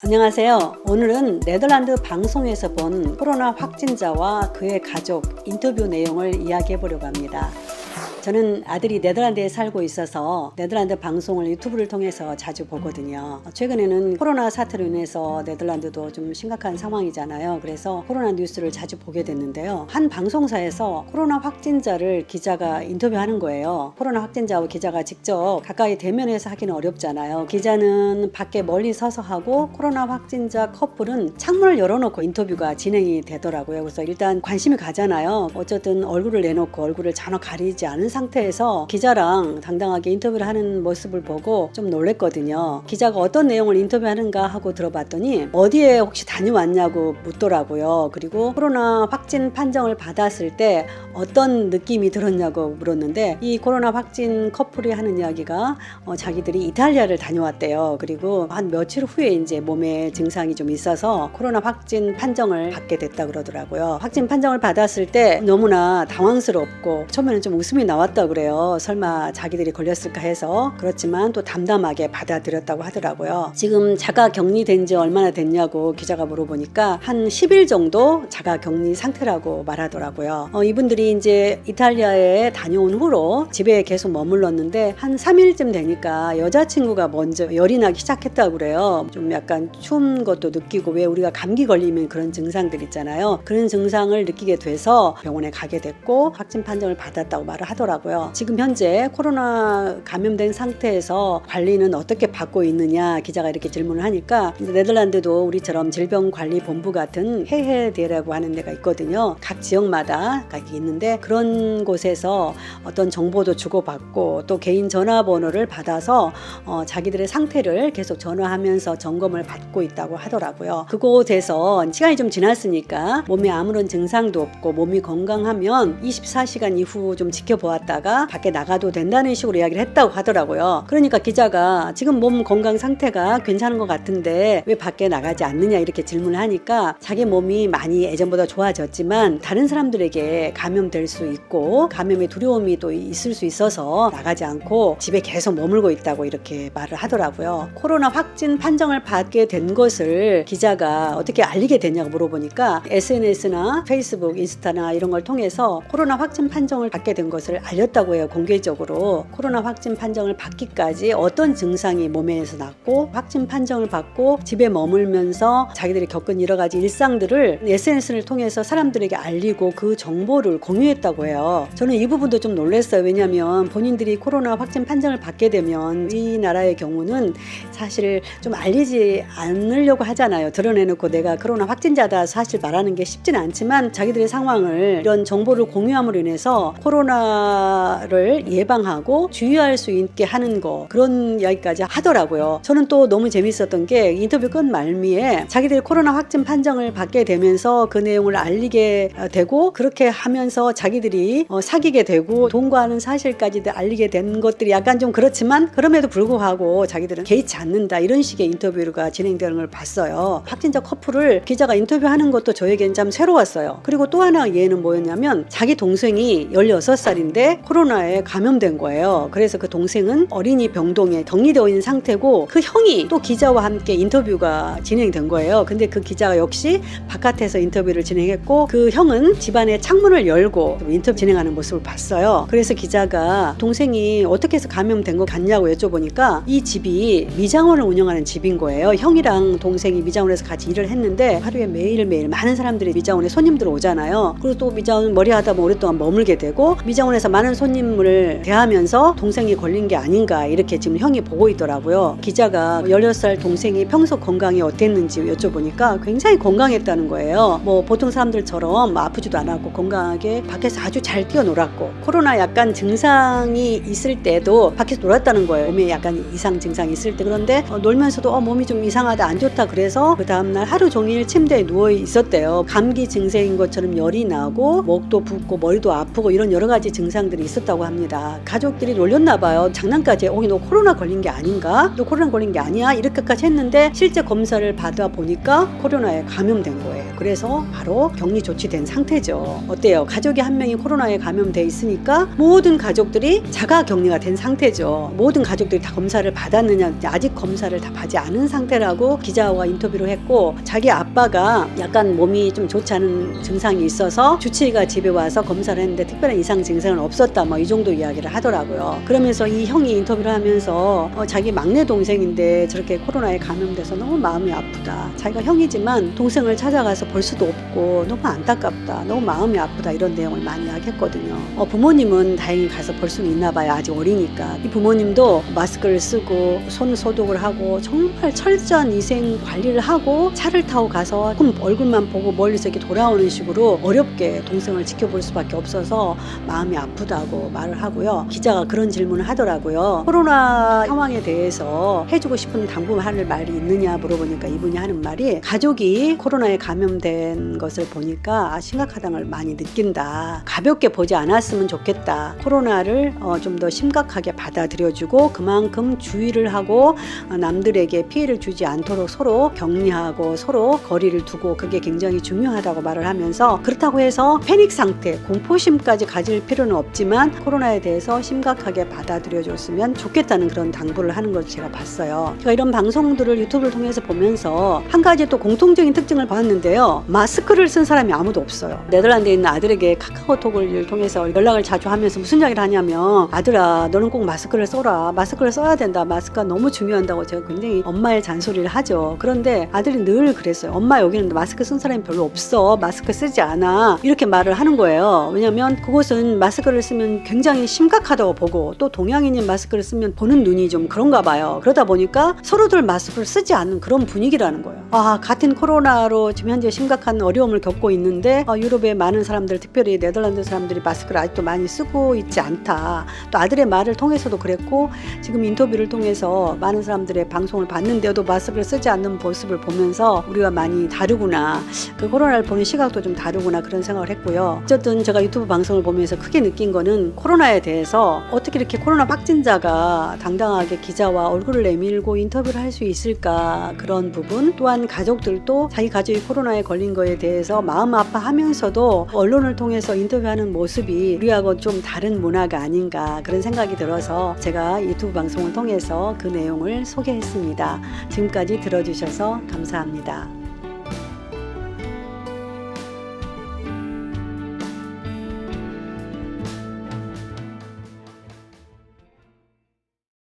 안녕하세요. 오늘은 네덜란드 방송에서 본 코로나 확진자와 그의 가족 인터뷰 내용을 이야기해 보려고 합니다. 저는 아들이 네덜란드에 살고 있어서 네덜란드 방송을 유튜브를 통해서 자주 보거든요. 최근에는 코로나 사태로 인해서 네덜란드도 좀 심각한 상황이잖아요. 그래서 코로나 뉴스를 자주 보게 됐는데요. 한 방송사에서 코로나 확진자를 기자가 인터뷰하는 거예요. 코로나 확진자와 기자가 직접 가까이 대면해서 하기는 어렵잖아요. 기자는 밖에 멀리 서서 하고 코로나 확진자 커플은 창문을 열어놓고 인터뷰가 진행이 되더라고요. 그래서 일단 관심이 가잖아요. 어쨌든 얼굴을 내놓고 얼굴을 전혀 가리지 않은 상태에서 기자랑 당당하게 인터뷰를 하는 모습을 보고 좀 놀랬거든요. 기자가 어떤 내용을 인터뷰하는가 하고 들어봤더니 어디에 혹시 다녀왔냐고 묻더라고요. 그리고 코로나 확진 판정을 받았을 때 어떤 느낌이 들었냐고 물었는데, 이 코로나 확진 커플이 하는 이야기가 자기들이 이탈리아를 다녀왔대요. 그리고 한 며칠 후에 이제 몸에 증상이 좀 있어서 코로나 확진 판정을 받게 됐다 그러더라고요. 확진 판정을 받았을 때 너무나 당황스럽고 처음에는 좀 웃음이 나왔다 그래요. 설마 자기들이 걸렸을까 해서. 그렇지만 또 담담하게 받아들였다고 하더라고요. 지금 자가 격리된 지 얼마나 됐냐고 기자가 물어보니까 한 10일 정도 자가 격리 상태라고 말하더라고요. 이분들이 이제 이탈리아에 다녀온 후로 집에 계속 머물렀는데 한 3일쯤 되니까 여자친구가 먼저 열이 나기 시작했다고 그래요. 좀 약간 추운 것도 느끼고, 왜 우리가 감기 걸리면 그런 증상들 있잖아요. 그런 증상을 느끼게 돼서 병원에 가게 됐고 확진 판정을 받았다고 말을 하더라고요. 지금 현재 코로나 감염된 상태에서 관리는 어떻게 받고 있느냐 기자가 이렇게 질문을 하니까, 네덜란드도 우리처럼 질병관리본부 같은 헤헤데라고 하는 데가 있거든요. 각 지역마다 각기 있는데 그런 곳에서 어떤 정보도 주고받고 또 개인 전화번호를 받아서 자기들의 상태를 계속 전화하면서 점검을 받고 있다고 하더라고요. 그곳에서 시간이 좀 지났으니까 몸에 아무런 증상도 없고 몸이 건강하면 24시간 이후 좀 지켜보았다가 밖에 나가도 된다는 식으로 이야기를 했다고 하더라고요. 그러니까 기자가 지금 몸 건강 상태가 괜찮은 것 같은데 왜 밖에 나가지 않느냐 이렇게 질문을 하니까, 자기 몸이 많이 예전보다 좋아졌지만 다른 사람들에게 감염될 수 있고 감염의 두려움이 또 있을 수 있어서 나가지 않고 집에 계속 머물고 있다고 이렇게 말을 하더라고요. 코로나 확진 판정을 받게 된 것을 기자가 어떻게 알리게 됐냐고 물어보니까 SNS나 페이스북, 인스타나 이런 걸 통해서 코로나 확진 판정을 받게 된 것을 알렸다고 해요. 공개적으로 코로나 확진 판정을 받기까지 어떤 증상이 몸에서 났고 확진 판정을 받고 집에 머물면서 자기들이 겪은 여러 가지 일상들을 SNS를 통해서 사람들에게 알리고 그 정보를 공유했다고 해요. 저는 이 부분도 좀 놀랐어요. 왜냐하면 본인들이 코로나 확진 판정을 받게 되면 이 나라의 경우는 사실 좀 알리지 않으려고 하잖아요. 드러내놓고 내가 코로나 확진자다 사실 말하는 게 쉽지는 않지만 자기들의 상황을 이런 정보를 공유함으로 인해서 코로나를 예방하고 주의할 수 있게 하는 거, 그런 이야기까지 하더라고요. 저는 또 너무 재밌었던 게 인터뷰 끝 말미에 자기들이 코로나 확진 판정을 받게 되면서 그 내용을 알리게 되고, 그렇게 하면서 자기들이 사귀게 되고 동거하는 사실까지도 알리게 된 것들이 약간 좀 그렇지만 그럼에도 불구하고 자기들은 개의치 않는다, 이런 식의 인터뷰가 진행되는 걸 봤어요. 확진자 커플을 기자가 인터뷰하는 것도 저에겐 참 새로웠어요. 그리고 또 하나 예는 뭐였냐면, 자기 동생이 16살인데 코로나에 감염된 거예요. 그래서 그 동생은 어린이 병동에 격리되어 있는 상태고 그 형이 또 기자와 함께 인터뷰가 진행된 거예요. 근데 그 기자가 역시 바깥에서 인터뷰를 진행했고 그 형은 집안에 창문을 열고 인터뷰 진행하는 모습을 봤어요. 그래서 기자가 동생이 어떻게 해서 감염된 것 같냐고 여쭤보니까 이 집이 미장원을 운영하는 집인 거예요. 형이랑 동생이 미장원에서 같이 일을 했는데 하루에 매일매일 많은 사람들이 미장원에 손님들 오잖아요. 그리고 또 미장원 머리하다 보면 오랫동안 머물게 되고 미장원에서 많은 손님을 대하면서 동생이 걸린 게 아닌가 이렇게 지금 형이 보고 있더라고요. 기자가 16살 동생이 평소 건강이 어땠는지 여쭤보니까 굉장히 건강했다는 거예요. 뭐 보통 사람들처럼 아프지도 않았고 건강하게 밖에서 아주 잘 뛰어놀았고, 코로나 약간 증상이 있을 때도 밖에서 놀았다는 거예요. 몸에 약간 이상 증상이 있을 때. 그런데 놀면서도 몸이 좀 이상하다, 안 좋다 그래서 그 다음날 하루 종일 침대에 누워 있었대요. 감기 증세인 것처럼 열이 나고 목도 붓고 머리도 아프고 이런 여러 가지 증상들이 증상들이 있었다고 합니다. 가족들이 놀렸나 봐요. 장난까지 너 코로나 걸린 게 아닌가? 너 코로나 걸린 게 아니야? 이렇게까지 했는데 실제 검사를 받아 보니까 코로나에 감염된 거예요. 그래서 바로 격리 조치된 상태죠. 어때요? 가족이 한 명이 코로나에 감염돼 있으니까 모든 가족들이 자가 격리가 된 상태죠. 모든 가족들이 다 검사를 받았느냐? 아직 검사를 다 받지 않은 상태라고 기자와 인터뷰를 했고, 자기 아빠가 약간 몸이 좀 좋지 않은 증상이 있어서 주치의가 집에 와서 검사를 했는데 특별한 이상 증상은 없었다, 이 정도 이야기를 하더라고요. 그러면서 이 형이 인터뷰를 하면서 자기 막내 동생인데 저렇게 코로나에 감염돼서 너무 마음이 아프다. 자기가 형이지만 동생을 찾아가서 볼 수도 없고 너무 안타깝다. 너무 마음이 아프다. 이런 내용을 많이 이야기했거든요. 부모님은 다행히 가서 볼 수는 있나 봐요. 아직 어리니까. 이 부모님도 마스크를 쓰고 손 소독을 하고 정말 철저한 위생 관리를 하고 차를 타고 가서 얼굴만 보고 멀리서 이렇게 돌아오는 식으로 어렵게 동생을 지켜볼 수밖에 없어서 마음이 아프다고 말을 하고요. 기자가 그런 질문을 하더라고요. 코로나 상황에 대해서 해주고 싶은 당부할 말이 있느냐 물어보니까 이분이 하는 말이, 가족이 코로나에 감염된 것을 보니까 심각하다는 걸 많이 느낀다. 가볍게 보지 않았으면 좋겠다. 코로나를 좀 더 심각하게 받아들여주고 그만큼 주의를 하고 남들에게 피해를 주지 않도록 서로 격리하고 서로 거리를 두고, 그게 굉장히 중요하다고 말을 하면서, 그렇다고 해서 패닉 상태, 공포심까지 가질 필요는 없지만 코로나에 대해서 심각하게 받아들여줬으면 좋겠다는 그런 당부를 하는 것을 제가 봤어요. 제가 이런 방송들을 유튜브를 통해서 보면서 한 가지 또 공통적인 특징을 봤는데요. 마스크를 쓴 사람이 아무도 없어요. 네덜란드에 있는 아들에게 카카오톡을 통해서 연락을 자주 하면서 무슨 이야기를 하냐면, 아들아 너는 꼭 마스크를 써라. 마스크를 써야 된다. 마스크가 너무 중요한다고 제가 굉장히 엄마의 잔소리를 하죠. 그런데 아들이 늘 그랬어요. 엄마 여기는 마스크 쓴 사람이 별로 없어. 마스크 쓰지 않아. 이렇게 말을 하는 거예요. 왜냐면 그곳은 마스크를 쓰면 굉장히 심각하다고 보고, 또 동양인이 마스크를 쓰면 보는 눈이 좀 그런가 봐요. 그러다 보니까 서로들 마스크를 쓰지 않는 그런 분위기라는 거예요. 같은 코로나로 지금 현재 심각한 어려움을 겪고 있는데 유럽의 많은 사람들, 특별히 네덜란드 사람들이 마스크를 아직도 많이 쓰고 있지 않다. 또 아들의 말을 통해서도 그랬고, 지금 인터뷰를 통해서 많은 사람들의 방송을 봤는데도 마스크를 쓰지 않는 모습을 보면서 우리가 많이 다르구나, 그 코로나를 보는 시각도 좀 다르구나, 그런 생각을 했고요. 어쨌든 제가 유튜브 방송을 보면서 크게 느낀 거는, 코로나에 대해서 어떻게 이렇게 코로나 확진자가 당당하게 기자와 얼굴을 내밀고 인터뷰를 할 수 있을까, 그런 부분. 또한 가족들도 자기 가족이 코로나에 걸린 거에 대해서 마음 아파하면서도 언론을 통해서 인터뷰하는 모습이 우리하고 좀 다른 문화가 아닌가, 그런 생각이 들어서 제가 유튜브 방송을 통해서 그 내용을 소개했습니다. 지금까지 들어주셔서 감사합니다.